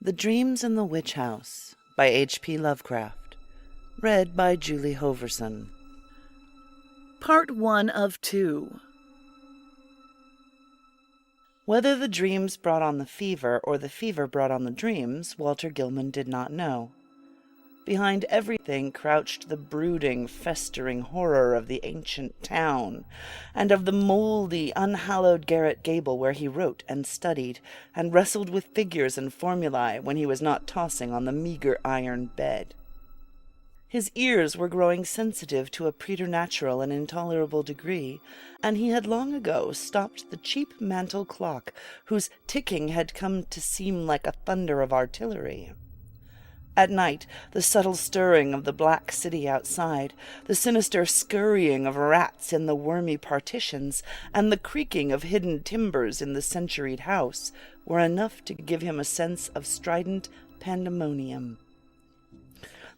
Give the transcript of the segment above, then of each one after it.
The Dreams in the Witch House by H.P. Lovecraft. Read by Julie Hoverson. Part 1 of 2. Whether the dreams brought on the fever or the fever brought on the dreams, Walter Gilman did not know. Behind everything crouched the brooding, festering horror of the ancient town, and of the mouldy, unhallowed garret gable where he wrote and studied, and wrestled with figures and formulae when he was not tossing on the meagre iron bed. His ears were growing sensitive to a preternatural and intolerable degree, and he had long ago stopped the cheap mantel clock, whose ticking had come to seem like a thunder of artillery. At night, the subtle stirring of the black city outside, the sinister scurrying of rats in the wormy partitions, and the creaking of hidden timbers in the centuried house were enough to give him a sense of strident pandemonium.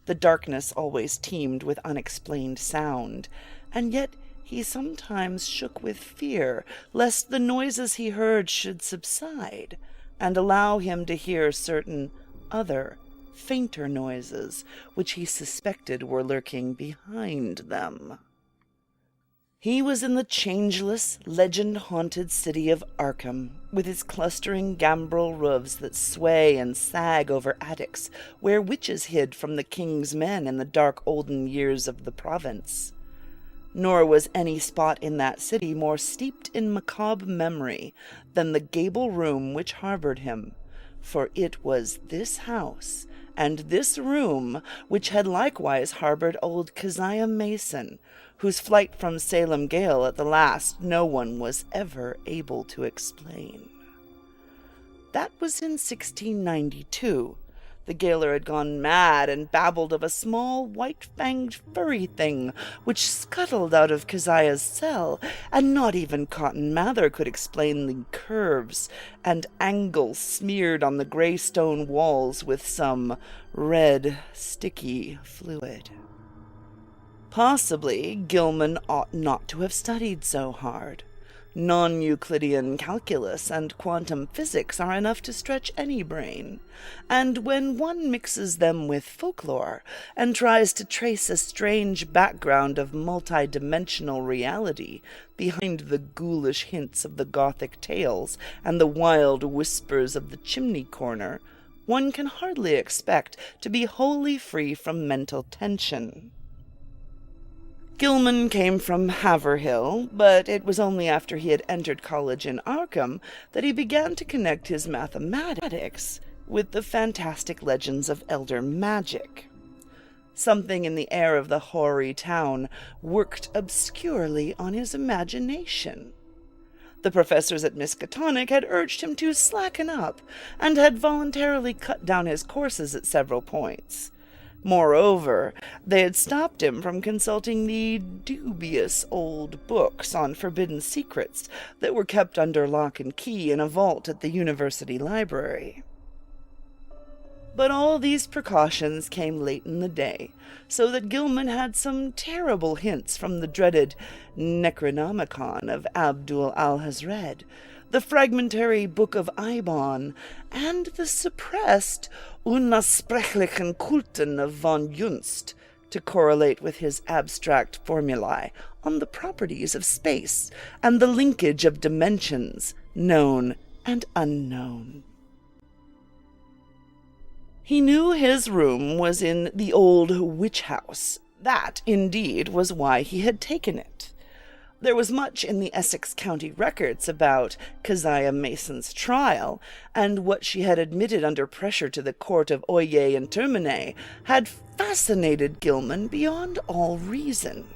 The darkness always teemed with unexplained sound, and yet he sometimes shook with fear lest the noises he heard should subside, and allow him to hear certain other, fainter noises which he suspected were lurking behind them. He was in the changeless, legend-haunted city of Arkham, with its clustering gambrel roofs that sway and sag over attics where witches hid from the king's men in the dark olden years of the province. Nor was any spot in that city more steeped in macabre memory than the gable room which harbored him, for it was this house and this room which had likewise harbored old Keziah Mason, whose flight from Salem Gaol at the last no one was ever able to explain. That was in 1692. The gaoler had gone mad and babbled of a small, white-fanged furry thing which scuttled out of Keziah's cell, and not even Cotton Mather could explain the curves and angles smeared on the grey stone walls with some red, sticky fluid. Possibly Gilman ought not to have studied so hard. Non-euclidian calculus and quantum physics are enough to stretch any brain, and when one mixes them with folklore and tries to trace a strange background of multi-dimensional reality behind the ghoulish hints of the Gothic tales and the wild whispers of the chimney corner, one can hardly expect to be wholly free from mental tension. Gilman came from Haverhill, but it was only after he had entered college in Arkham that he began to connect his mathematics with the fantastic legends of elder magic. Something in the air of the hoary town worked obscurely on his imagination. The professors at Miskatonic had urged him to slacken up, and had voluntarily cut down his courses at several points. Moreover, they had stopped him from consulting the dubious old books on forbidden secrets that were kept under lock and key in a vault at the university library. But all these precautions came late in the day, so that Gilman had some terrible hints from the dreaded Necronomicon of Abdul al-Hazred, the fragmentary Book of Eibon, and the suppressed Unsprechlichen Kulten of von Junst, to correlate with his abstract formulae on the properties of space and the linkage of dimensions, known and unknown. He knew his room was in the old witch house. That, indeed, was why he had taken it. There was much in the Essex County records about Keziah Mason's trial, and what she had admitted under pressure to the court of Oyer and Termine had fascinated Gilman beyond all reason.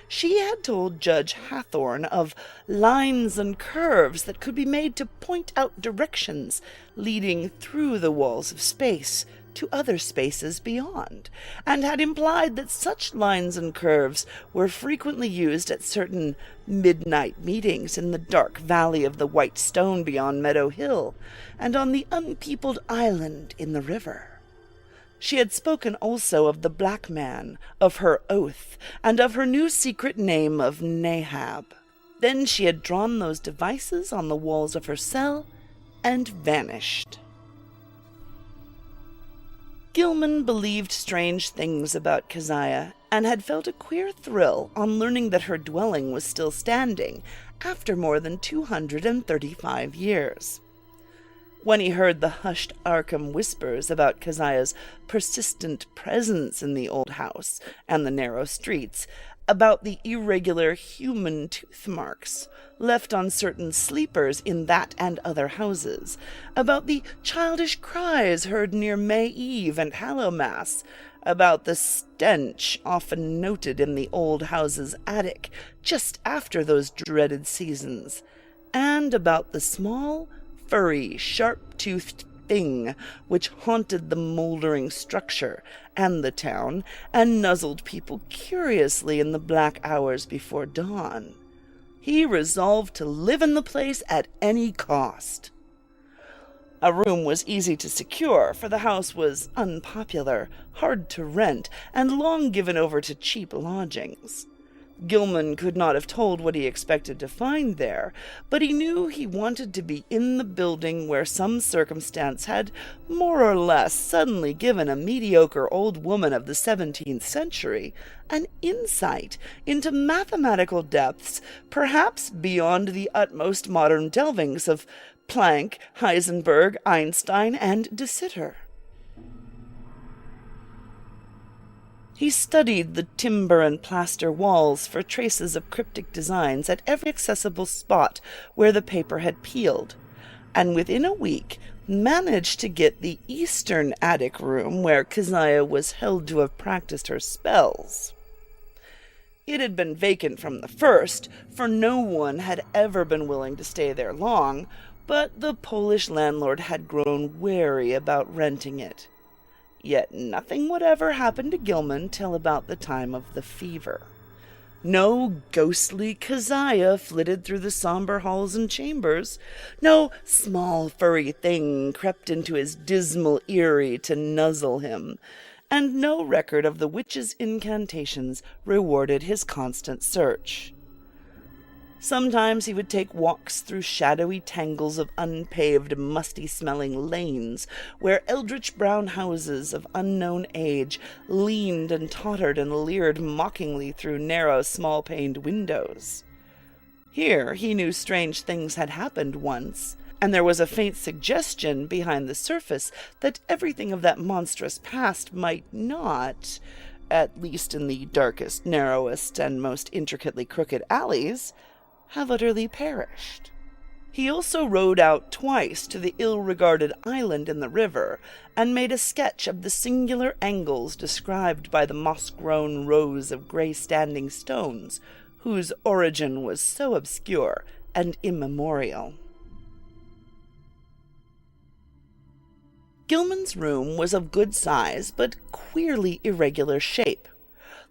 She had told Judge Hathorne of lines and curves that could be made to point out directions leading through the walls of space to other spaces beyond, and had implied that such lines and curves were frequently used at certain midnight meetings in the dark valley of the White Stone beyond Meadow Hill, and on the unpeopled island in the river. She had spoken also of the black man, of her oath, and of her new secret name of Nahab. Then she had drawn those devices on the walls of her cell and vanished. Gilman believed strange things about Keziah, and had felt a queer thrill on learning that her dwelling was still standing after more than 235 years. When he heard the hushed Arkham whispers about Keziah's persistent presence in the old house and the narrow streets, about the irregular human tooth marks left on certain sleepers in that and other houses, about the childish cries heard near May Eve and Hallowmass, about the stench often noted in the old house's attic just after those dreaded seasons, and about the small, furry, sharp-toothed thing which haunted the mouldering structure and the town, and nuzzled people curiously in the black hours before dawn. He resolved to live in the place at any cost. A room was easy to secure, for the house was unpopular, hard to rent, and long given over to cheap lodgings. Gilman could not have told what he expected to find there, but he knew he wanted to be in the building where some circumstance had more or less suddenly given a mediocre old woman of the 17th century an insight into mathematical depths perhaps beyond the utmost modern delvings of Planck, Heisenberg, Einstein, and De Sitter. He studied the timber and plaster walls for traces of cryptic designs at every accessible spot where the paper had peeled, and within a week managed to get the eastern attic room where Keziah was held to have practiced her spells. It had been vacant from the first, for no one had ever been willing to stay there long, but the Polish landlord had grown wary about renting it. Yet nothing whatever happened to Gilman till about the time of the fever. No ghostly Keziah flitted through the somber halls and chambers. No small furry thing crept into his dismal eyrie to nuzzle him. And no record of the witch's incantations rewarded his constant search. Sometimes he would take walks through shadowy tangles of unpaved, musty-smelling lanes, where eldritch brown houses of unknown age leaned and tottered and leered mockingly through narrow, small-paned windows. Here he knew strange things had happened once, and there was a faint suggestion behind the surface that everything of that monstrous past might not, at least in the darkest, narrowest, and most intricately crooked alleys, have utterly perished. He also rowed out twice to the ill-regarded island in the river, and made a sketch of the singular angles described by the moss-grown rows of grey-standing stones, whose origin was so obscure and immemorial. Gilman's room was of good size, but queerly irregular shape,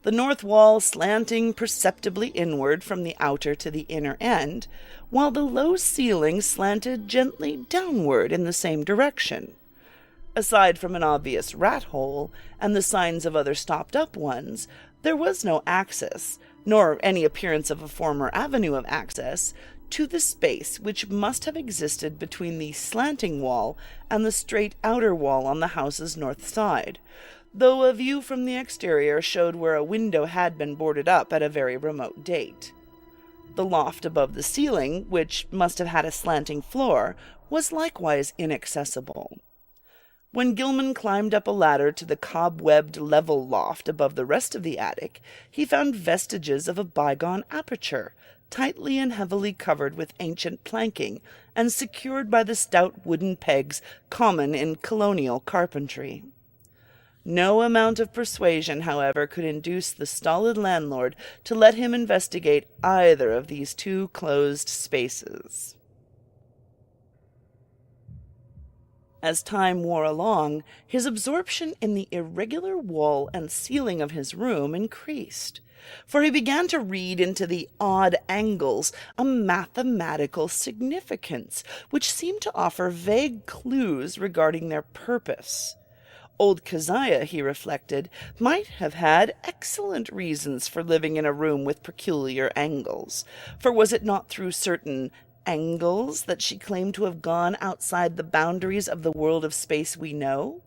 the north wall slanting perceptibly inward from the outer to the inner end, while the low ceiling slanted gently downward in the same direction. Aside from an obvious rat-hole and the signs of other stopped-up ones, there was no access, nor any appearance of a former avenue of access, to the space which must have existed between the slanting wall and the straight outer wall on the house's north side, though a view from the exterior showed where a window had been boarded up at a very remote date. The loft above the ceiling, which must have had a slanting floor, was likewise inaccessible. When Gilman climbed up a ladder to the cobwebbed level loft above the rest of the attic, he found vestiges of a bygone aperture, tightly and heavily covered with ancient planking, and secured by the stout wooden pegs common in colonial carpentry. No amount of persuasion, however, could induce the stolid landlord to let him investigate either of these two closed spaces. As time wore along, his absorption in the irregular wall and ceiling of his room increased, for he began to read into the odd angles a mathematical significance which seemed to offer vague clues regarding their purpose. Old Keziah, he reflected, might have had excellent reasons for living in a room with peculiar angles, for was it not through certain angles that she claimed to have gone outside the boundaries of the world of space we know?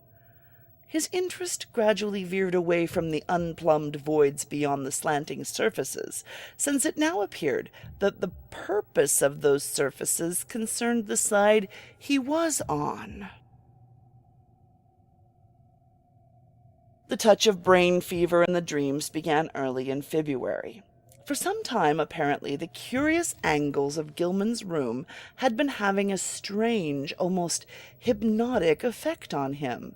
his interest gradually veered away from the unplumbed voids beyond the slanting surfaces, since it now appeared that the purpose of those surfaces concerned the side he was on. The touch of brain fever in the dreams began early in February. For some time, apparently, the curious angles of Gilman's room had been having a strange, almost hypnotic effect on him,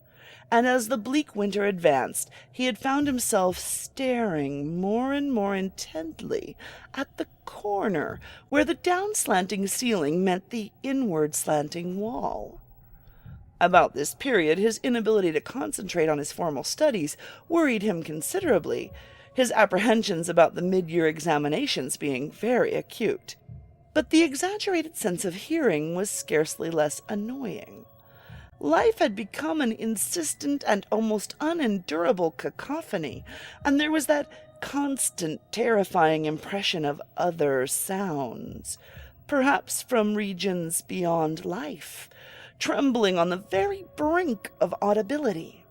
and as the bleak winter advanced, he had found himself staring more and more intently at the corner where the down-slanting ceiling met the inward-slanting wall. About this period, his inability to concentrate on his formal studies worried him considerably, his apprehensions about the mid-year examinations being very acute. But the exaggerated sense of hearing was scarcely less annoying. Life had become an insistent and almost unendurable cacophony, and there was that constant, terrifying impression of other sounds, perhaps from regions beyond life, trembling on the very brink of audibility.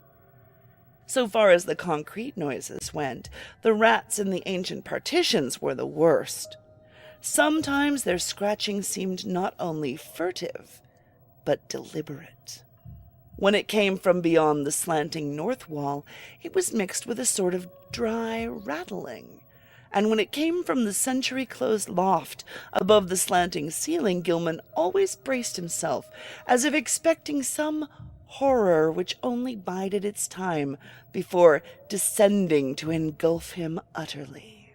So far as the concrete noises went, the rats in the ancient partitions were the worst. Sometimes their scratching seemed not only furtive, but deliberate. When it came from beyond the slanting north wall, it was mixed with a sort of dry rattling, and when it came from the century-closed loft above the slanting ceiling, Gilman always braced himself, as if expecting some horror which only bided its time before descending to engulf him utterly.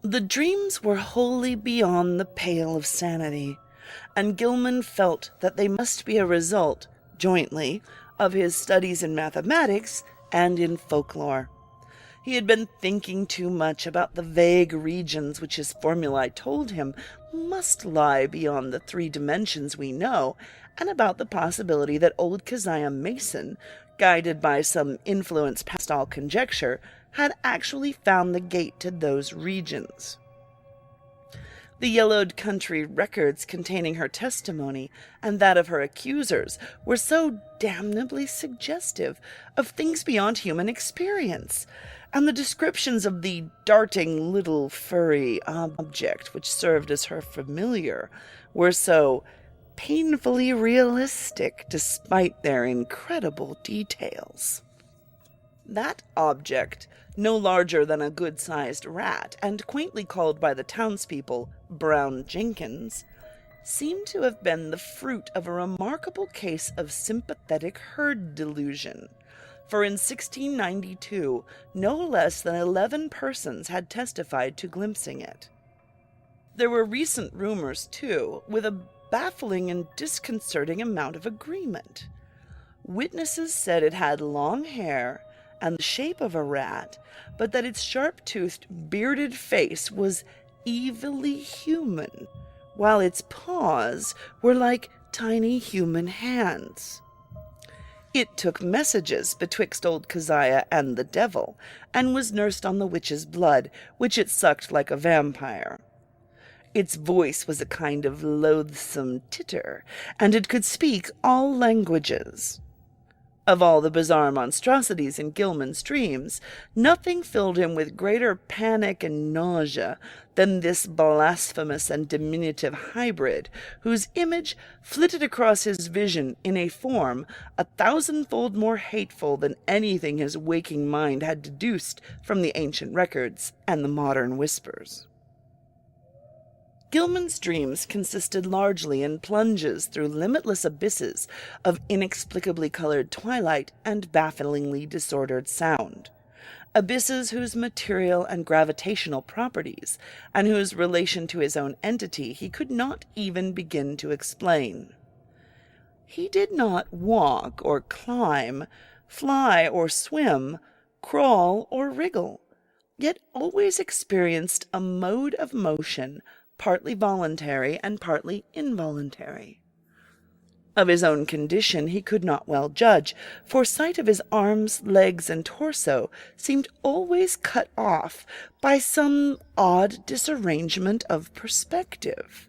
The dreams were wholly beyond the pale of sanity, and Gilman felt that they must be a result, jointly, of his studies in mathematics and in folklore. He had been thinking too much about the vague regions which his formulae told him must lie beyond the 3 dimensions we know, and about the possibility that old Keziah Mason, guided by some influence past all conjecture, had actually found the gate to those regions. The yellowed country records containing her testimony and that of her accusers were so damnably suggestive of things beyond human experience, and the descriptions of the darting little furry object which served as her familiar were so painfully realistic despite their incredible details. That object, no larger than a good-sized rat, and quaintly called by the townspeople Brown Jenkins, seemed to have been the fruit of a remarkable case of sympathetic herd delusion, for in 1692 no less than 11 persons had testified to glimpsing it. There were recent rumors, too, with a baffling and disconcerting amount of agreement. Witnesses said it had long hair and the shape of a rat, but that its sharp-toothed, bearded face was evilly human, while its paws were like tiny human hands. It took messages betwixt old Keziah and the devil, and was nursed on the witch's blood, which it sucked like a vampire. Its voice was a kind of loathsome titter, and it could speak all languages. Of all the bizarre monstrosities in Gilman's dreams, nothing filled him with greater panic and nausea than this blasphemous and diminutive hybrid, whose image flitted across his vision in a form 1,000-fold more hateful than anything his waking mind had deduced from the ancient records and the modern whispers. Gilman's dreams consisted largely in plunges through limitless abysses of inexplicably colored twilight and bafflingly disordered sound, abysses whose material and gravitational properties, and whose relation to his own entity, he could not even begin to explain. He did not walk or climb, fly or swim, crawl or wriggle, yet always experienced a mode of motion partly voluntary and partly involuntary. Of his own condition he could not well judge, for sight of his arms, legs, and torso seemed always cut off by some odd disarrangement of perspective.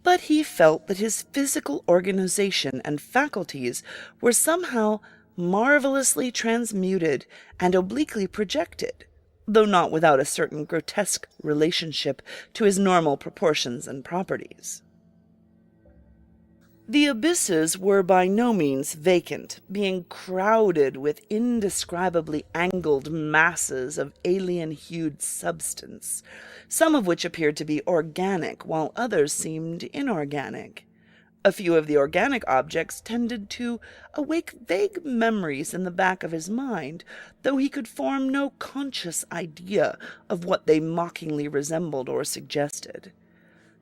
But he felt that his physical organization and faculties were somehow marvelously transmuted and obliquely projected, though not without a certain grotesque relationship to his normal proportions and properties. The abysses were by no means vacant, being crowded with indescribably angled masses of alien-hued substance, some of which appeared to be organic, while others seemed inorganic. A few of the organic objects tended to awake vague memories in the back of his mind, though he could form no conscious idea of what they mockingly resembled or suggested.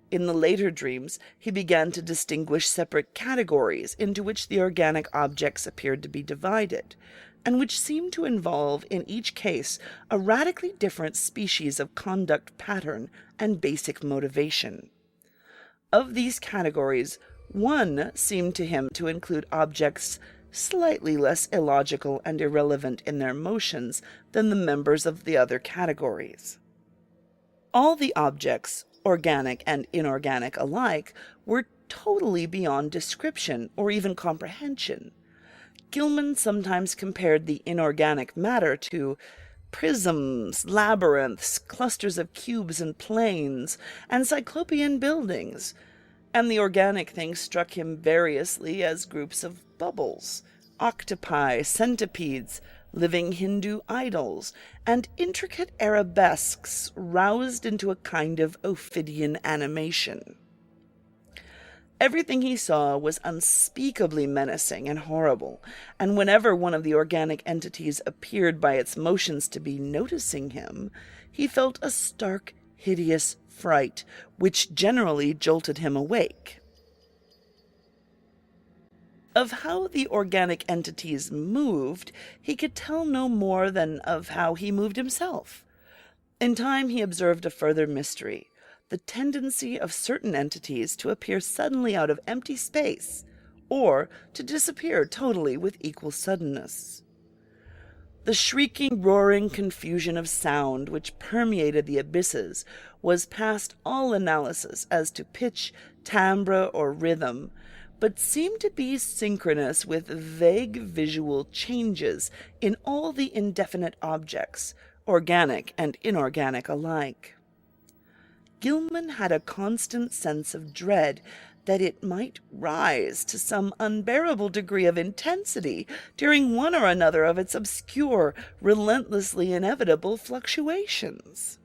In the later dreams, he began to distinguish separate categories into which the organic objects appeared to be divided, and which seemed to involve in each case a radically different species of conduct pattern and basic motivation. Of these categories, one seemed to him to include objects slightly less illogical and irrelevant in their motions than the members of the other categories. All the objects, organic and inorganic alike, were totally beyond description or even comprehension. Gilman sometimes compared the inorganic matter to prisms, labyrinths, clusters of cubes and planes, and cyclopean buildings, and the organic things struck him variously as groups of bubbles, octopi, centipedes, living Hindu idols, and intricate arabesques roused into a kind of Ophidian animation. Everything he saw was unspeakably menacing and horrible, and whenever one of the organic entities appeared by its motions to be noticing him, he felt a stark, hideous fright, which generally jolted him awake. Of how the organic entities moved, he could tell no more than of how he moved himself. In time he observed a further mystery, the tendency of certain entities to appear suddenly out of empty space, or to disappear totally with equal suddenness. The shrieking, roaring confusion of sound which permeated the abysses was past all analysis as to pitch, timbre, or rhythm, but seemed to be synchronous with vague visual changes in all the indefinite objects, organic and inorganic alike. Gilman had a constant sense of dread that it might rise to some unbearable degree of intensity during one or another of its obscure, relentlessly inevitable fluctuations.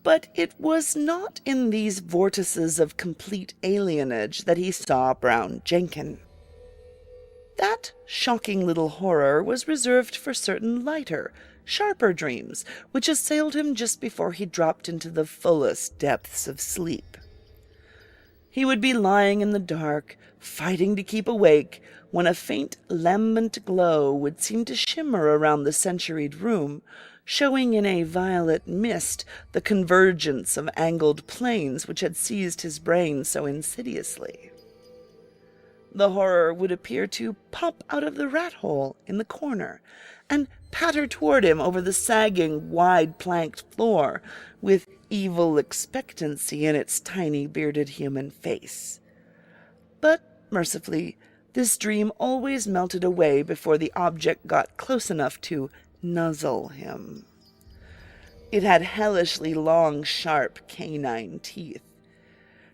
But it was not in these vortices of complete alienage that he saw Brown Jenkin. That shocking little horror was reserved for certain lighter, sharper dreams which assailed him just before he dropped into the fullest depths of sleep. He would be lying in the dark, fighting to keep awake, when a faint lambent glow would seem to shimmer around the centuried room, showing in a violet mist the convergence of angled planes which had seized his brain so insidiously. The horror would appear to pop out of the rat-hole in the corner, and patter toward him over the sagging, wide-planked floor, with evil expectancy in its tiny bearded human face. But, mercifully, this dream always melted away before the object got close enough to nuzzle him. It had hellishly long, sharp, canine teeth.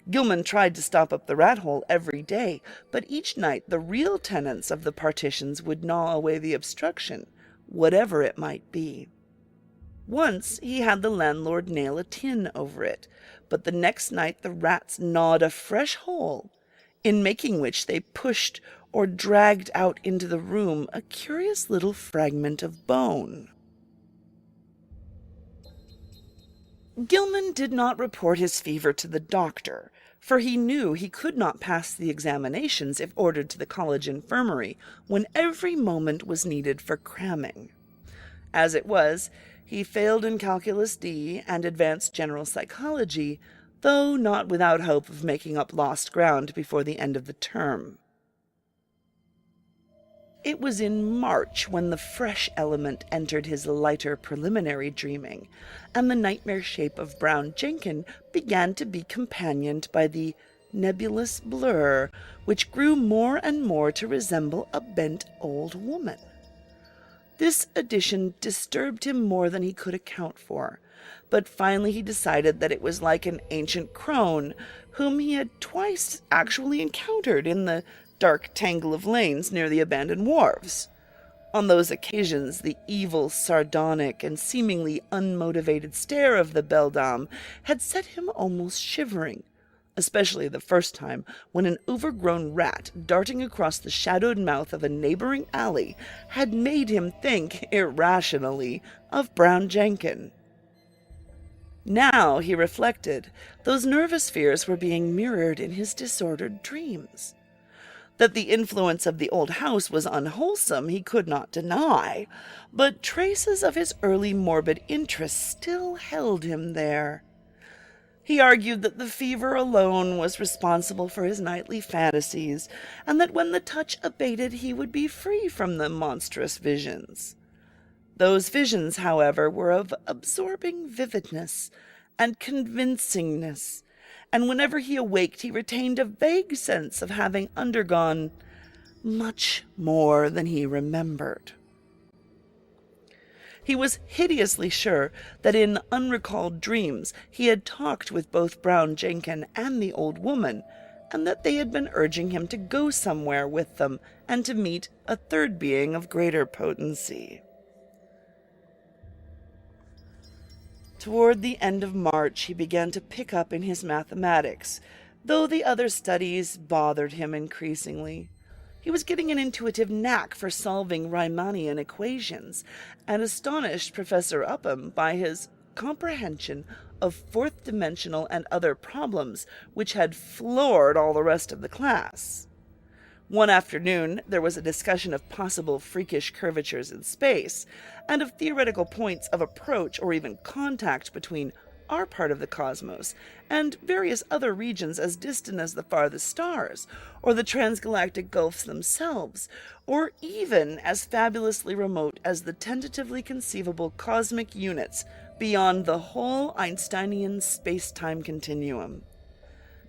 Gilman tried to stop up the rat-hole every day, but each night the real tenants of the partitions would gnaw away the obstruction, whatever it might be. Once he had the landlord nail a tin over it, but the next night the rats gnawed a fresh hole, in making which they pushed or dragged out into the room a curious little fragment of bone. Gilman did not report his fever to the doctor, for he knew he could not pass the examinations if ordered to the college infirmary, when every moment was needed for cramming. As it was, he failed in Calculus D and advanced general psychology, though not without hope of making up lost ground before the end of the term. it was in March when the fresh element entered his lighter preliminary dreaming, and the nightmare shape of Brown Jenkin began to be companioned by the nebulous blur which grew more and more to resemble a bent old woman. This addition disturbed him more than he could account for, but finally he decided that it was like an ancient crone whom he had twice actually encountered in the dark tangle of lanes near the abandoned wharves. On those occasions, the evil, sardonic, and seemingly unmotivated stare of the beldame had set him almost shivering, especially the first time when an overgrown rat darting across the shadowed mouth of a neighboring alley had made him think irrationally of Brown Jenkin. Now, he reflected, those nervous fears were being mirrored in his disordered dreams. That the influence of the old house was unwholesome he could not deny, but traces of his early morbid interest still held him there. He argued that the fever alone was responsible for his nightly fantasies, and that when the touch abated he would be free from the monstrous visions. Those visions, however, were of absorbing vividness and convincingness, and whenever he awaked he retained a vague sense of having undergone much more than he remembered. He was hideously sure that in unrecalled dreams he had talked with both Brown Jenkin and the old woman, and that they had been urging him to go somewhere with them and to meet a third being of greater potency. Toward the end of March he began to pick up in his mathematics, though the other studies bothered him increasingly. He was getting an intuitive knack for solving Riemannian equations, and astonished Professor Upham by his comprehension of fourth-dimensional and other problems which had floored all the rest of the class. One afternoon there was a discussion of possible freakish curvatures in space, and of theoretical points of approach or even contact between our part of the cosmos and various other regions as distant as the farthest stars, or the transgalactic gulfs themselves, or even as fabulously remote as the tentatively conceivable cosmic units beyond the whole Einsteinian space-time continuum.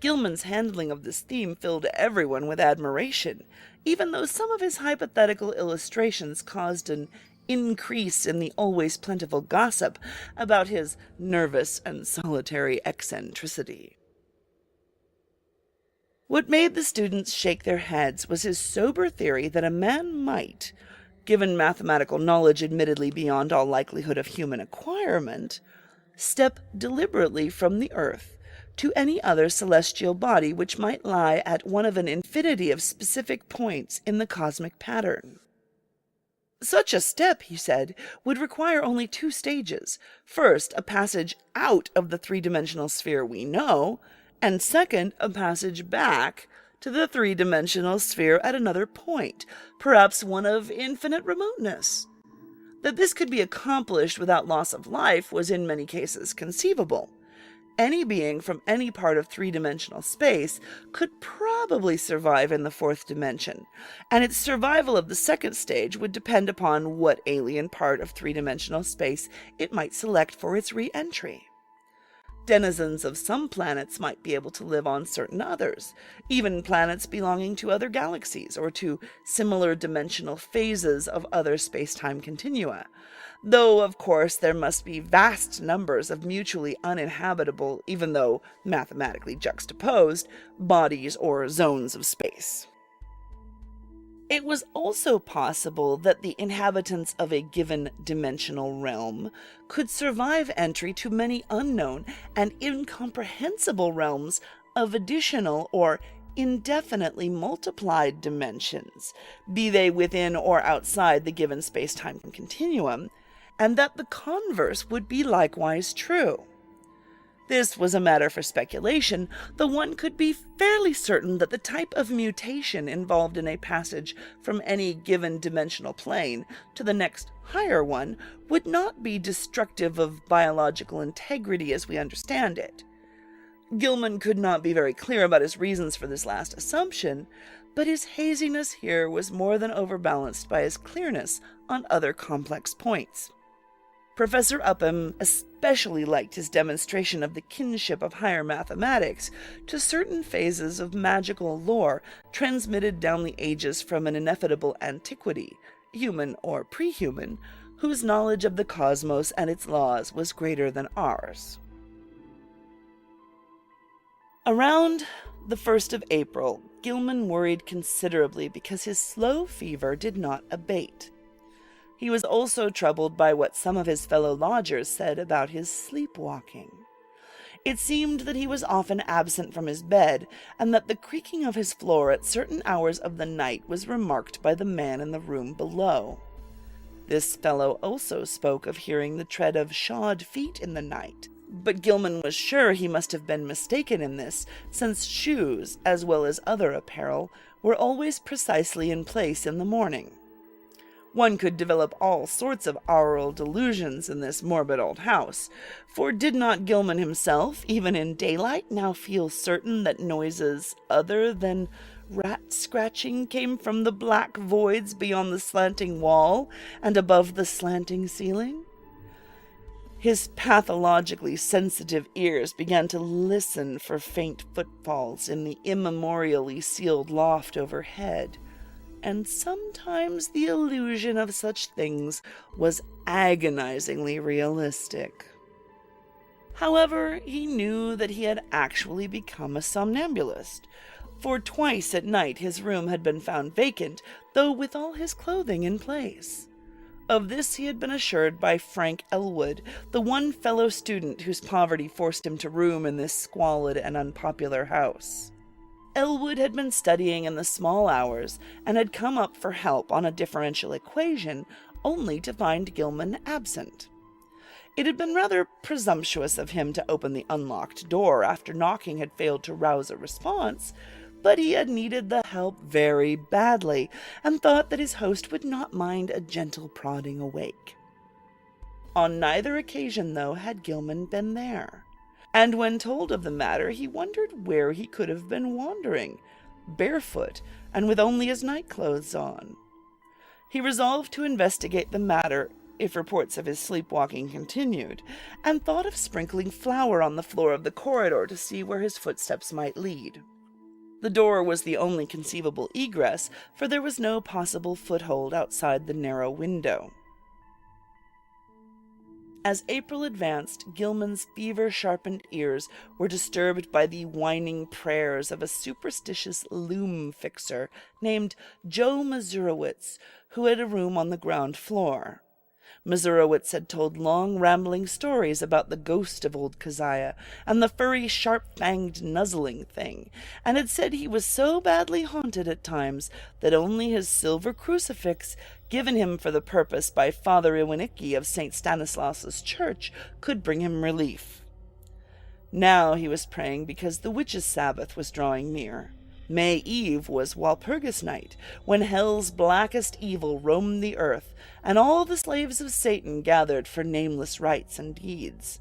Gilman's handling of this theme filled everyone with admiration, even though some of his hypothetical illustrations caused an increase in the always plentiful gossip about his nervous and solitary eccentricity. What made the students shake their heads was his sober theory that a man might, given mathematical knowledge admittedly beyond all likelihood of human acquirement, step deliberately from the earth to any other celestial body which might lie at one of an infinity of specific points in the cosmic pattern. Such a step, he said, would require only two stages. First, a passage out of the three-dimensional sphere we know, and second, a passage back to the three-dimensional sphere at another point, perhaps one of infinite remoteness. That this could be accomplished without loss of life was in many cases conceivable. Any being from any part of three-dimensional space could probably survive in the fourth dimension, and its survival of the second stage would depend upon what alien part of three-dimensional space it might select for its re-entry. Denizens of some planets might be able to live on certain others, even planets belonging to other galaxies or to similar dimensional phases of other space-time continua, though, of course, there must be vast numbers of mutually uninhabitable, even though mathematically juxtaposed, bodies or zones of space. It was also possible that the inhabitants of a given dimensional realm could survive entry to many unknown and incomprehensible realms of additional or indefinitely multiplied dimensions, be they within or outside the given space-time continuum, and that the converse would be likewise true. This was a matter for speculation, though one could be fairly certain that the type of mutation involved in a passage from any given dimensional plane to the next higher one would not be destructive of biological integrity as we understand it. Gilman could not be very clear about his reasons for this last assumption, but his haziness here was more than overbalanced by his clearness on other complex points. Professor Upham especially liked his demonstration of the kinship of higher mathematics to certain phases of magical lore transmitted down the ages from an ineffable antiquity, human or pre-human, whose knowledge of the cosmos and its laws was greater than ours. Around the 1st of April, Gilman worried considerably because his slow fever did not abate. He was also troubled by what some of his fellow lodgers said about his sleepwalking. It seemed that he was often absent from his bed, and that the creaking of his floor at certain hours of the night was remarked by the man in the room below. This fellow also spoke of hearing the tread of shod feet in the night, but Gilman was sure he must have been mistaken in this, since shoes, as well as other apparel, were always precisely in place in the morning. One could develop all sorts of aural delusions in this morbid old house, for did not Gilman himself, even in daylight, now feel certain that noises other than rat-scratching came from the black voids beyond the slanting wall and above the slanting ceiling? His pathologically sensitive ears began to listen for faint footfalls in the immemorially sealed loft overhead, and sometimes the illusion of such things was agonizingly realistic. However, he knew that he had actually become a somnambulist, for twice at night his room had been found vacant, though with all his clothing in place. Of this he had been assured by Frank Elwood, the one fellow student whose poverty forced him to room in this squalid and unpopular house. Elwood had been studying in the small hours, and had come up for help on a differential equation, only to find Gilman absent. It had been rather presumptuous of him to open the unlocked door after knocking had failed to rouse a response, but he had needed the help very badly, and thought that his host would not mind a gentle prodding awake. On neither occasion, though, had Gilman been there, and when told of the matter, he wondered where he could have been wandering, barefoot and with only his night-clothes on. He resolved to investigate the matter, if reports of his sleepwalking continued, and thought of sprinkling flour on the floor of the corridor to see where his footsteps might lead. The door was the only conceivable egress, for there was no possible foothold outside the narrow window. As April advanced, Gilman's fever-sharpened ears were disturbed by the whining prayers of a superstitious loom-fixer named Joe Mazurowitz, who had a room on the ground floor. Mazurowitz had told long, rambling stories about the ghost of old Keziah and the furry, sharp-fanged, nuzzling thing, and had said he was so badly haunted at times that only his silver crucifix, given him for the purpose by Father Iwanicki of St. Stanislaus's church, could bring him relief. Now he was praying because the witches' Sabbath was drawing near. May Eve was Walpurgis night, when hell's blackest evil roamed the earth, and all the slaves of Satan gathered for nameless rites and deeds.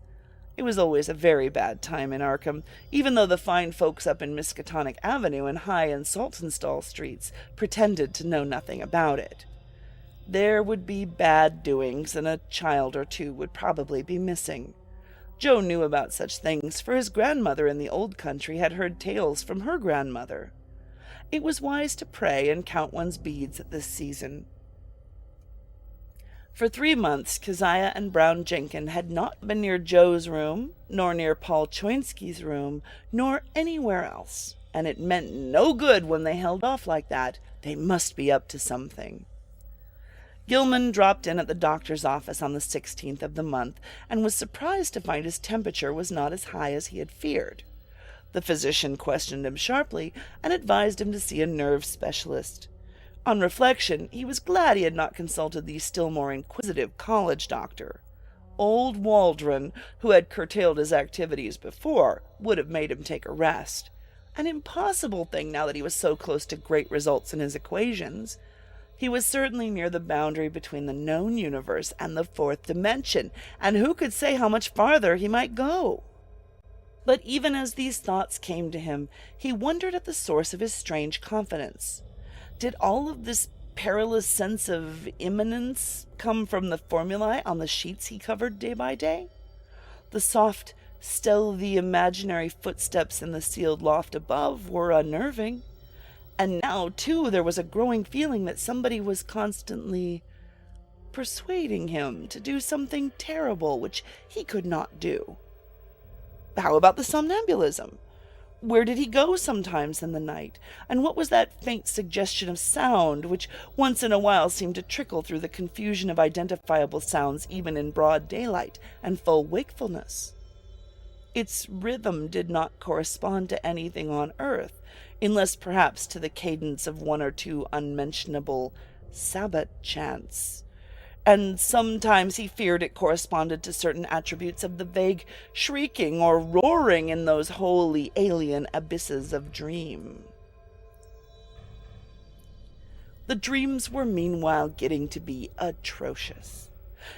It was always a very bad time in Arkham, even though the fine folks up in Miskatonic Avenue and High and Saltonstall streets pretended to know nothing about it. There would be bad doings, and a child or two would probably be missing. Joe knew about such things, for his grandmother in the old country had heard tales from her grandmother. It was wise to pray and count one's beads at this season. For 3 months, Keziah and Brown Jenkin had not been near Joe's room, nor near Paul Choinsky's room, nor anywhere else, and it meant no good when they held off like that. They must be up to something. Gilman dropped in at the doctor's office on the 16th of the month, and was surprised to find his temperature was not as high as he had feared. The physician questioned him sharply, and advised him to see a nerve specialist. On reflection, he was glad he had not consulted the still more inquisitive college doctor. Old Waldron, who had curtailed his activities before, would have made him take a rest. An impossible thing now that he was so close to great results in his equations. He was certainly near the boundary between the known universe and the fourth dimension, and who could say how much farther he might go? But even as these thoughts came to him, he wondered at the source of his strange confidence. Did all of this perilous sense of imminence come from the formulae on the sheets he covered day by day? The soft, stealthy, imaginary footsteps in the sealed loft above were unnerving. And now, too, there was a growing feeling that somebody was constantly persuading him to do something terrible which he could not do. How about the somnambulism? Where did he go sometimes in the night? And what was that faint suggestion of sound which once in a while seemed to trickle through the confusion of identifiable sounds even in broad daylight and full wakefulness? Its rhythm did not correspond to anything on earth, unless perhaps to the cadence of one or two unmentionable Sabbath chants. And sometimes he feared it corresponded to certain attributes of the vague shrieking or roaring in those wholly alien abysses of dream. The dreams were meanwhile getting to be atrocious.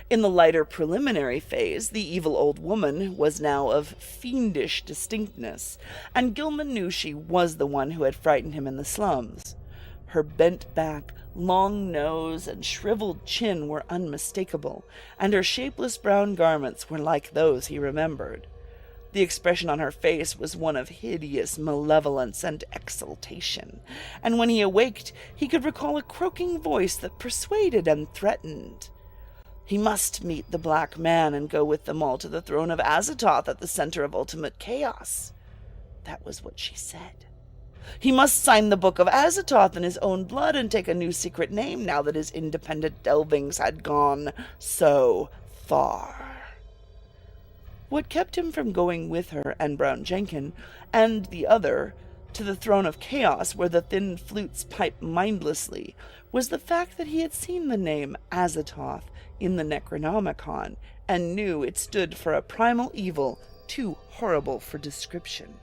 In the lighter preliminary phase, the evil old woman was now of fiendish distinctness, and Gilman knew she was the one who had frightened him in the slums. Her bent back, long nose, and shriveled chin were unmistakable, and her shapeless brown garments were like those he remembered. The expression on her face was one of hideous malevolence and exultation, and when he awaked, he could recall a croaking voice that persuaded and threatened. He must meet the Black Man and go with them all to the throne of Azathoth at the center of ultimate chaos. That was what she said. He must sign the Book of Azathoth in his own blood and take a new secret name now that his independent delvings had gone so far. What kept him from going with her and Brown Jenkin and the other to the throne of chaos where the thin flutes piped mindlessly was the fact that he had seen the name Azathoth in the Necronomicon and knew it stood for a primal evil too horrible for description.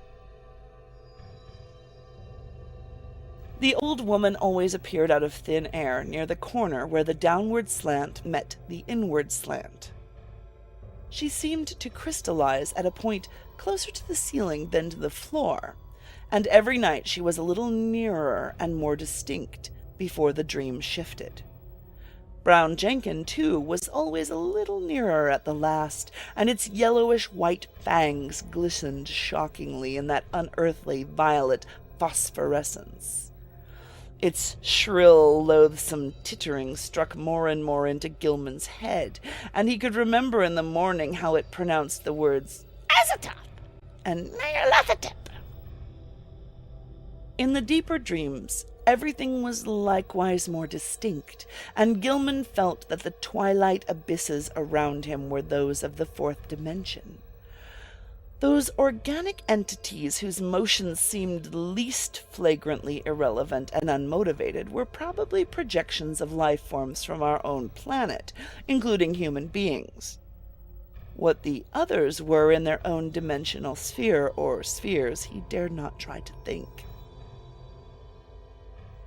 The old woman always appeared out of thin air near the corner where the downward slant met the inward slant. She seemed to crystallize at a point closer to the ceiling than to the floor, and every night she was a little nearer and more distinct before the dream shifted. Brown Jenkin, too, was always a little nearer at the last, and its yellowish-white fangs glistened shockingly in that unearthly violet phosphorescence. Its shrill, loathsome tittering struck more and more into Gilman's head, and he could remember in the morning how it pronounced the words Azathoth and Nyarlathotep. In the deeper dreams, everything was likewise more distinct, and Gilman felt that the twilight abysses around him were those of the fourth dimension. Those organic entities whose motions seemed least flagrantly irrelevant and unmotivated were probably projections of life forms from our own planet, including human beings. What the others were in their own dimensional sphere or spheres he dared not try to think.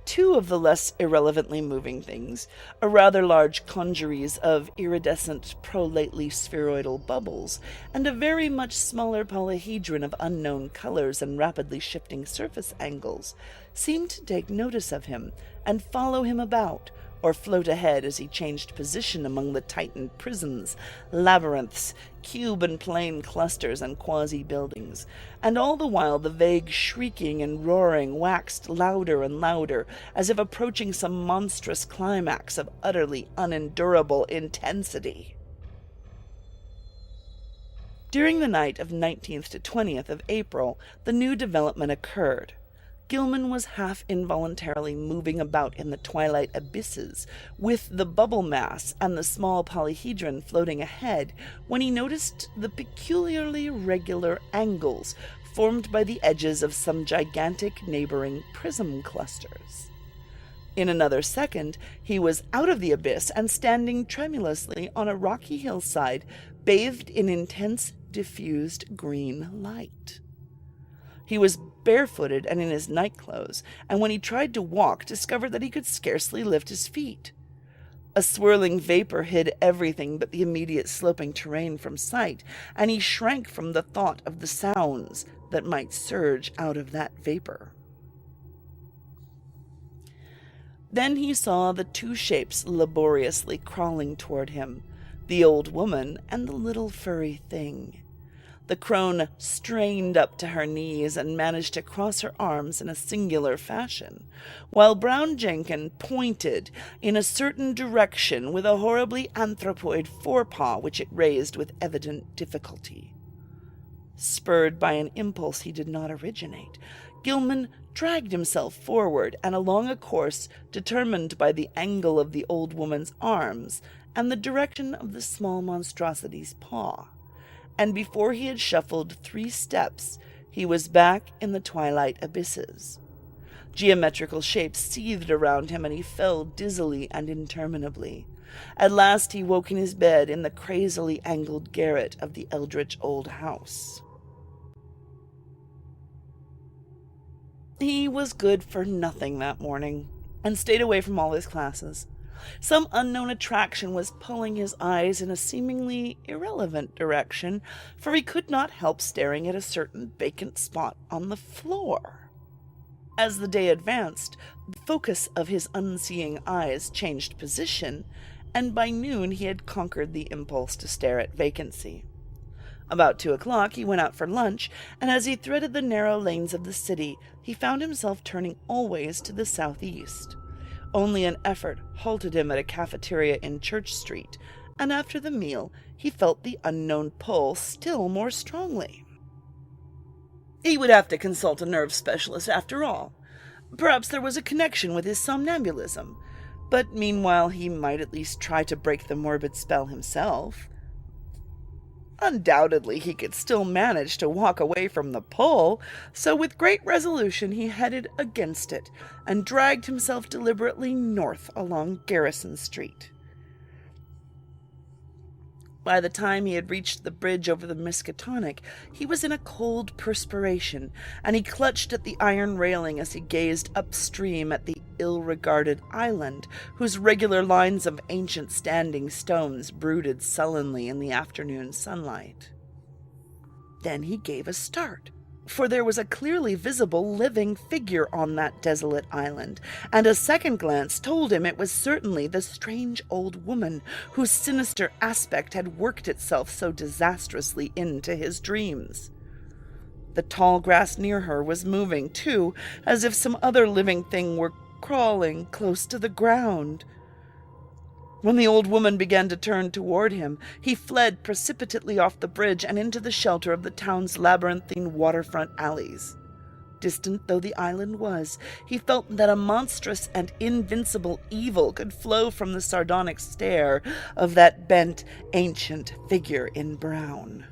Two of the less irrelevantly moving things, a rather large congeries of iridescent prolately spheroidal bubbles, and a very much smaller polyhedron of unknown colors and rapidly shifting surface angles, seemed to take notice of him and follow him about, or float ahead as he changed position among the tightened prisms, labyrinths, cube and plane clusters, and quasi-buildings, and all the while the vague shrieking and roaring waxed louder and louder, as if approaching some monstrous climax of utterly unendurable intensity. During the night of 19th to 20th of April, the new development occurred. Gilman was half involuntarily moving about in the twilight abysses, with the bubble mass and the small polyhedron floating ahead, when he noticed the peculiarly regular angles formed by the edges of some gigantic neighboring prism clusters. In another second, he was out of the abyss and standing tremulously on a rocky hillside, bathed in intense, diffused green light. He was barefooted and in his nightclothes, and when he tried to walk, discovered that he could scarcely lift his feet. A swirling vapor hid everything but the immediate sloping terrain from sight, and he shrank from the thought of the sounds that might surge out of that vapor. Then he saw the two shapes laboriously crawling toward him, the old woman and the little furry thing. The crone strained up to her knees and managed to cross her arms in a singular fashion, while Brown Jenkin pointed in a certain direction with a horribly anthropoid forepaw which it raised with evident difficulty. Spurred by an impulse he did not originate, Gilman dragged himself forward and along a course determined by the angle of the old woman's arms and the direction of the small monstrosity's paw, and before he had shuffled 3 steps, he was back in the twilight abysses. Geometrical shapes seethed around him, and he fell dizzily and interminably. At last he woke in his bed in the crazily angled garret of the eldritch old house. He was good for nothing that morning, and stayed away from all his classes. Some unknown attraction was pulling his eyes in a seemingly irrelevant direction, for he could not help staring at a certain vacant spot on the floor. As the day advanced, the focus of his unseeing eyes changed position, and by noon he had conquered the impulse to stare at vacancy. About 2 o'clock he went out for lunch, and as he threaded the narrow lanes of the city, he found himself turning always to the southeast. Only an effort halted him at a cafeteria in Church Street, and after the meal he felt the unknown pull still more strongly. He would have to consult a nerve specialist after all. Perhaps there was a connection with his somnambulism, but meanwhile he might at least try to break the morbid spell himself. Undoubtedly he could still manage to walk away from the pull, so with great resolution he headed against it, and dragged himself deliberately north along Garrison Street. By the time he had reached the bridge over the Miskatonic, he was in a cold perspiration, and he clutched at the iron railing as he gazed upstream at the ill-regarded island, whose regular lines of ancient standing stones brooded sullenly in the afternoon sunlight. Then he gave a start, for there was a clearly visible living figure on that desolate island, and a second glance told him it was certainly the strange old woman whose sinister aspect had worked itself so disastrously into his dreams. The tall grass near her was moving, too, as if some other living thing were crawling close to the ground. When the old woman began to turn toward him, he fled precipitately off the bridge and into the shelter of the town's labyrinthine waterfront alleys. Distant though the island was, he felt that a monstrous and invincible evil could flow from the sardonic stare of that bent, ancient figure in brown.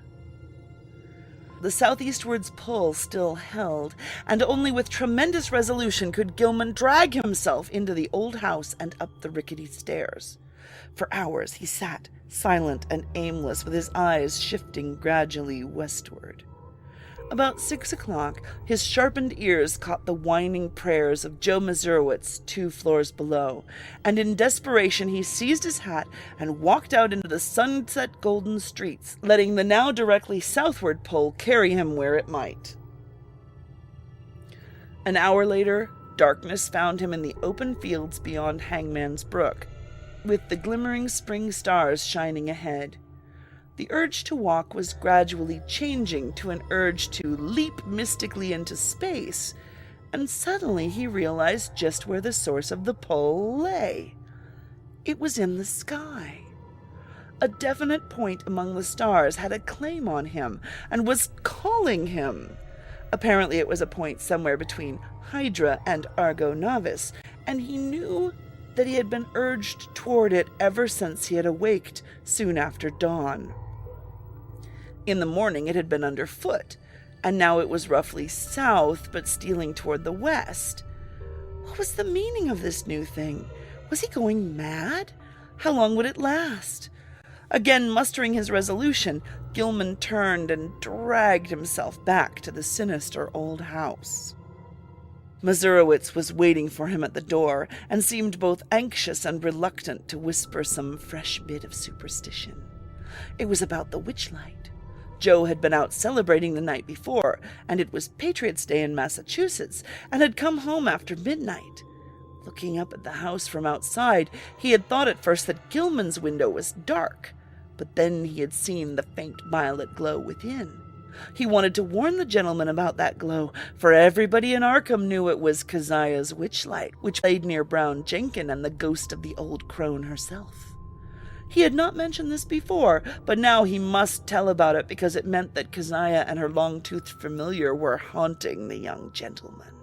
The southeastward's pull still held, and only with tremendous resolution could Gilman drag himself into the old house and up the rickety stairs. For hours he sat, silent and aimless, with his eyes shifting gradually westward. About 6 o'clock, his sharpened ears caught the whining prayers of Joe Mazurowitz 2 floors below, and in desperation he seized his hat and walked out into the sunset golden streets, letting the now directly southward pull carry him where it might. An hour later, darkness found him in the open fields beyond Hangman's Brook, with the glimmering spring stars shining ahead. The urge to walk was gradually changing to an urge to leap mystically into space, and suddenly he realized just where the source of the pull lay. It was in the sky. A definite point among the stars had a claim on him and was calling him. Apparently it was a point somewhere between Hydra and Argo Navis, and he knew that he had been urged toward it ever since he had awaked soon after dawn. In the morning it had been underfoot, and now it was roughly south, but stealing toward the west. What was the meaning of this new thing? Was he going mad? How long would it last? Again mustering his resolution, Gilman turned and dragged himself back to the sinister old house. Mazurowitz was waiting for him at the door, and seemed both anxious and reluctant to whisper some fresh bit of superstition. It was about the witchlight. Joe had been out celebrating the night before, and it was Patriots' Day in Massachusetts, and had come home after midnight. Looking up at the house from outside, he had thought at first that Gilman's window was dark, but then he had seen the faint violet glow within. He wanted to warn the gentleman about that glow, for everybody in Arkham knew it was Keziah's witchlight, which played near Brown Jenkin and the ghost of the old crone herself. He had not mentioned this before, but now he must tell about it because it meant that Keziah and her long-toothed familiar were haunting the young gentleman.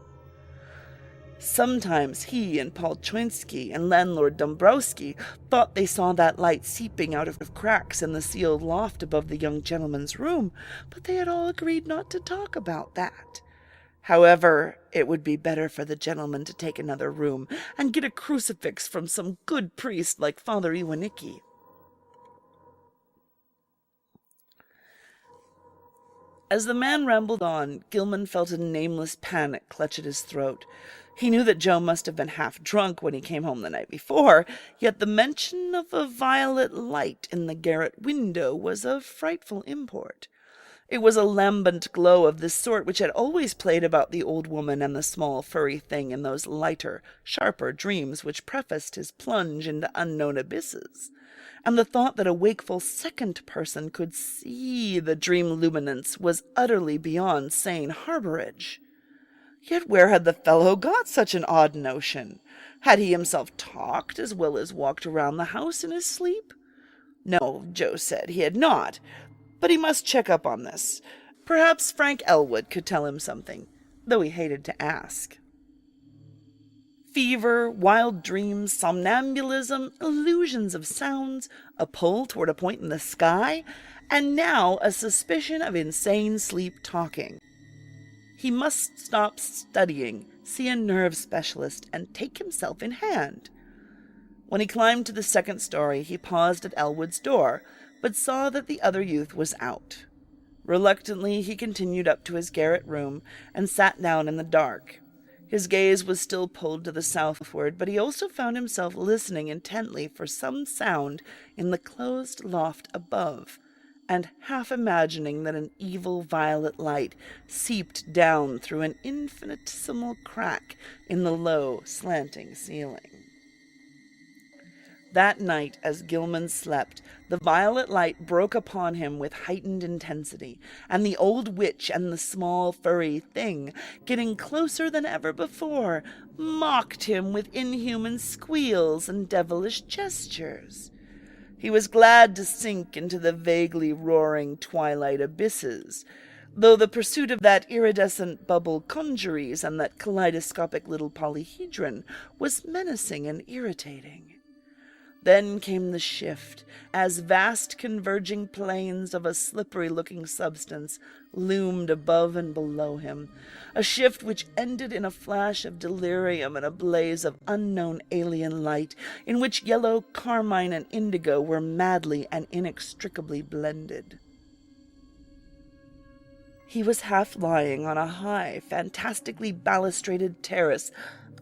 Sometimes he and Paul Choinsky and landlord Dombrowski thought they saw that light seeping out of cracks in the sealed loft above the young gentleman's room, but they had all agreed not to talk about that. However, it would be better for the gentleman to take another room and get a crucifix from some good priest like Father Iwanicki. As the man rambled on, Gilman felt a nameless panic clutch at his throat. He knew that Joe must have been half drunk when he came home the night before, yet the mention of a violet light in the garret window was of frightful import. It was a lambent glow of this sort which had always played about the old woman and the small furry thing in those lighter, sharper dreams which prefaced his plunge into unknown abysses. And the thought that a wakeful second person could see the dream luminance was utterly beyond sane harborage. Yet where had the fellow got such an odd notion? Had he himself talked as well as walked around the house in his sleep? No, Joe said he had not, but he must check up on this. Perhaps Frank Elwood could tell him something, though he hated to ask. Fever, wild dreams, somnambulism, illusions of sounds, a pull toward a point in the sky, and now a suspicion of insane sleep-talking. He must stop studying, see a nerve specialist, and take himself in hand. When he climbed to the second story, he paused at Elwood's door, but saw that the other youth was out. Reluctantly, he continued up to his garret room and sat down in the dark. His gaze was still pulled to the southward, but he also found himself listening intently for some sound in the closed loft above, and half imagining that an evil violet light seeped down through an infinitesimal crack in the low, slanting ceiling. That night, as Gilman slept, the violet light broke upon him with heightened intensity, and the old witch and the small furry thing, getting closer than ever before, mocked him with inhuman squeals and devilish gestures. He was glad to sink into the vaguely roaring twilight abysses, though the pursuit of that iridescent bubble conjuries and that kaleidoscopic little polyhedron was menacing and irritating. Then came the shift, as vast converging planes of a slippery-looking substance loomed above and below him, a shift which ended in a flash of delirium and a blaze of unknown alien light, in which yellow, carmine, and indigo were madly and inextricably blended. He was half lying on a high, fantastically balustraded terrace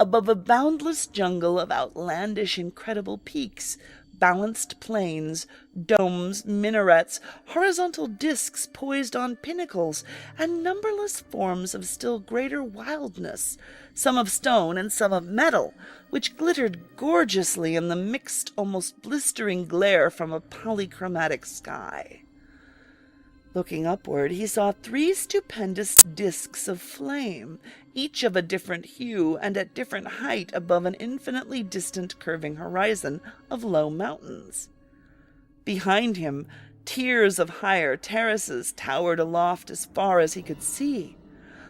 above a boundless jungle of outlandish, incredible peaks, balanced plains, domes, minarets, horizontal discs poised on pinnacles, and numberless forms of still greater wildness, some of stone and some of metal, which glittered gorgeously in the mixed, almost blistering glare from a polychromatic sky. Looking upward, he saw 3 stupendous discs of flame, each of a different hue and at different height above an infinitely distant curving horizon of low mountains. Behind him, tiers of higher terraces towered aloft as far as he could see.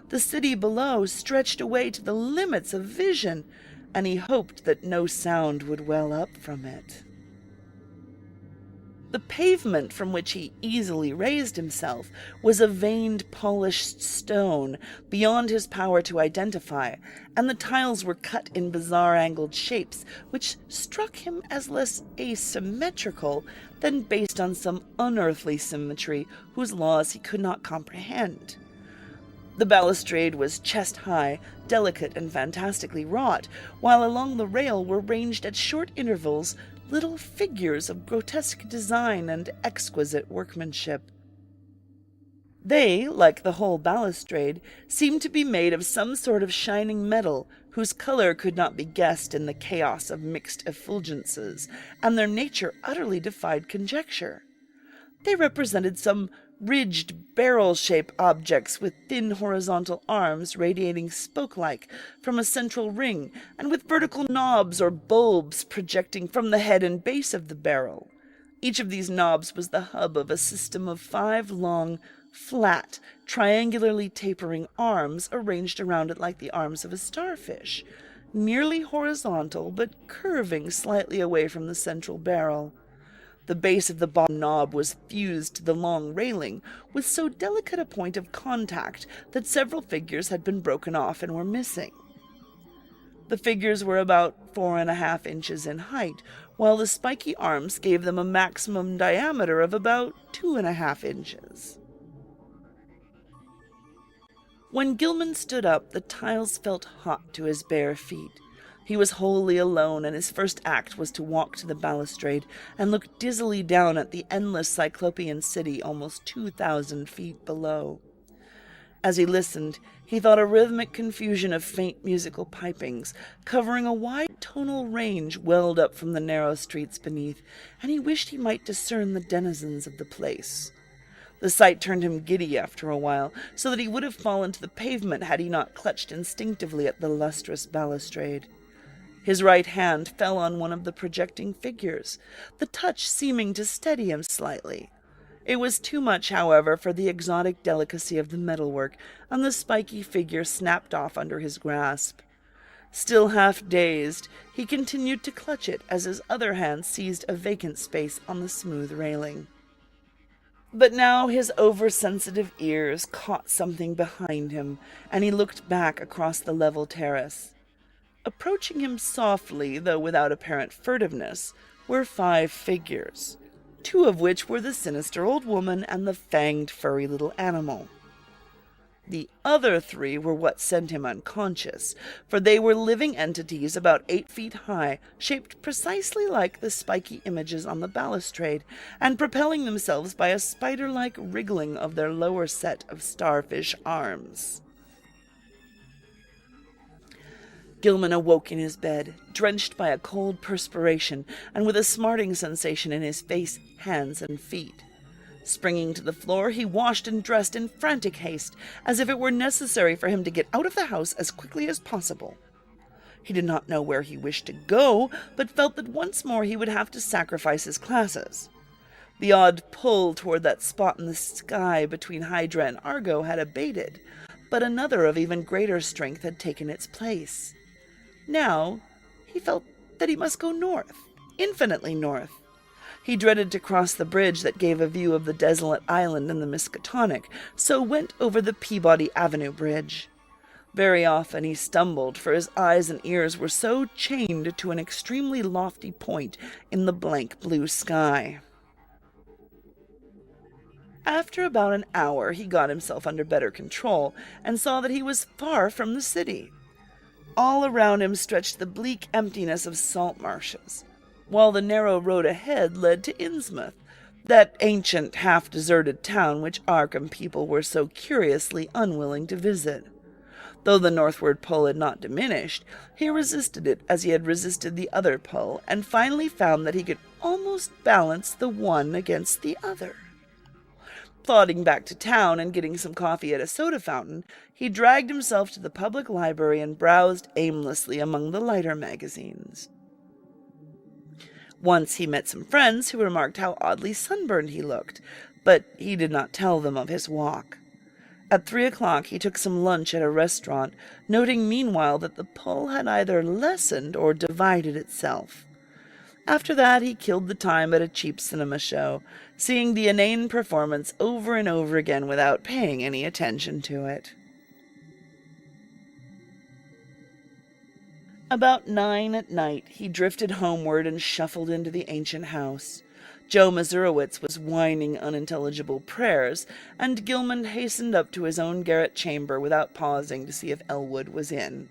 The city below stretched away to the limits of vision, and he hoped that no sound would well up from it. The pavement from which he easily raised himself was of veined, polished stone beyond his power to identify, and the tiles were cut in bizarre angled shapes, which struck him as less asymmetrical than based on some unearthly symmetry whose laws he could not comprehend. The balustrade was chest-high, delicate and fantastically wrought, while along the rail were ranged at short intervals little figures of grotesque design and exquisite workmanship. They, like the whole balustrade, seemed to be made of some sort of shining metal, whose color could not be guessed in the chaos of mixed effulgences, and their nature utterly defied conjecture. They represented some ridged, barrel-shaped objects with thin horizontal arms radiating spoke-like from a central ring, and with vertical knobs or bulbs projecting from the head and base of the barrel. Each of these knobs was the hub of a system of 5 long, flat, triangularly tapering arms arranged around it like the arms of a starfish, nearly horizontal but curving slightly away from the central barrel. The base of the bottom knob was fused to the long railing with so delicate a point of contact that several figures had been broken off and were missing. The figures were about 4.5 inches in height, while the spiky arms gave them a maximum diameter of about 2.5 inches. When Gilman stood up, the tiles felt hot to his bare feet. He was wholly alone, and his first act was to walk to the balustrade and look dizzily down at the endless cyclopean city almost 2,000 feet below. As he listened, he thought a rhythmic confusion of faint musical pipings, covering a wide tonal range, welled up from the narrow streets beneath, and he wished he might discern the denizens of the place. The sight turned him giddy after a while, so that he would have fallen to the pavement had he not clutched instinctively at the lustrous balustrade. His right hand fell on one of the projecting figures, the touch seeming to steady him slightly. It was too much, however, for the exotic delicacy of the metalwork, and the spiky figure snapped off under his grasp. Still half dazed, he continued to clutch it as his other hand seized a vacant space on the smooth railing. But now his oversensitive ears caught something behind him, and he looked back across the level terrace. Approaching him softly, though without apparent furtiveness, were 5 figures, 2 of which were the sinister old woman and the fanged, furry little animal. The other 3 were what sent him unconscious, for they were living entities about 8 feet high, shaped precisely like the spiky images on the balustrade, and propelling themselves by a spider-like wriggling of their lower set of starfish arms. Gilman awoke in his bed, drenched by a cold perspiration, and with a smarting sensation in his face, hands, and feet. Springing to the floor, he washed and dressed in frantic haste, as if it were necessary for him to get out of the house as quickly as possible. He did not know where he wished to go, but felt that once more he would have to sacrifice his classes. The odd pull toward that spot in the sky between Hydra and Argo had abated, but another of even greater strength had taken its place. Now he felt that he must go north, infinitely north. He dreaded to cross the bridge that gave a view of the desolate island and the Miskatonic, so went over the Peabody Avenue Bridge. Very often he stumbled, for his eyes and ears were so chained to an extremely lofty point in the blank blue sky. After about an hour he got himself under better control, and saw that he was far from the city. All around him stretched the bleak emptiness of salt marshes, while the narrow road ahead led to Innsmouth, that ancient, half-deserted town which Arkham people were so curiously unwilling to visit. Though the northward pull had not diminished, he resisted it as he had resisted the other pull, and finally found that he could almost balance the one against the other. Plodding back to town and getting some coffee at a soda fountain, he dragged himself to the public library and browsed aimlessly among the lighter magazines. Once he met some friends who remarked how oddly sunburned he looked, but he did not tell them of his walk. At 3 o'clock he took some lunch at a restaurant, noting meanwhile that the pull had either lessened or divided itself. After that he killed the time at a cheap cinema show, seeing the inane performance over and over again without paying any attention to it. About 9 at night he drifted homeward and shuffled into the ancient house. Joe Mazurowitz was whining unintelligible prayers, and Gilman hastened up to his own garret chamber without pausing to see if Elwood was in.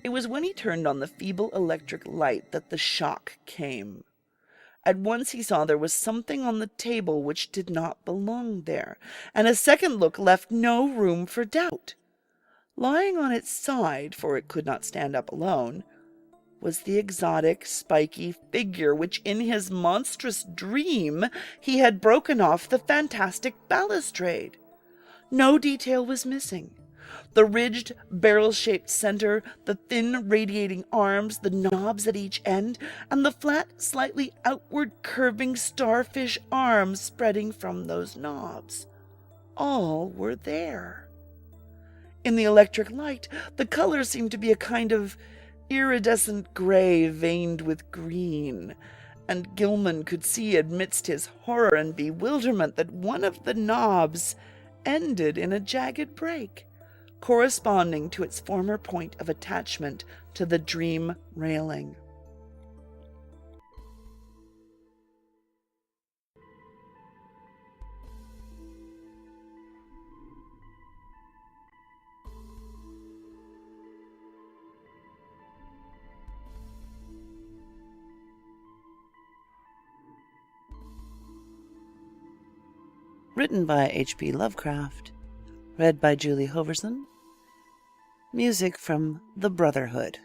It was when he turned on the feeble electric light that the shock came. At once he saw there was something on the table which did not belong there, and a second look left no room for doubt. Lying on its side, for it could not stand up alone, was the exotic, spiky figure which in his monstrous dream he had broken off the fantastic balustrade. No detail was missing. The ridged, barrel-shaped center, the thin, radiating arms, the knobs at each end, and the flat, slightly outward-curving starfish arms spreading from those knobs. All were there. In the electric light, the color seemed to be a kind of iridescent gray veined with green, and Gilman could see amidst his horror and bewilderment that one of the knobs ended in a jagged break, corresponding to its former point of attachment to the dream railing. Written by H.P. Lovecraft. Read by Julie Hoverson. Music from The Brotherhood.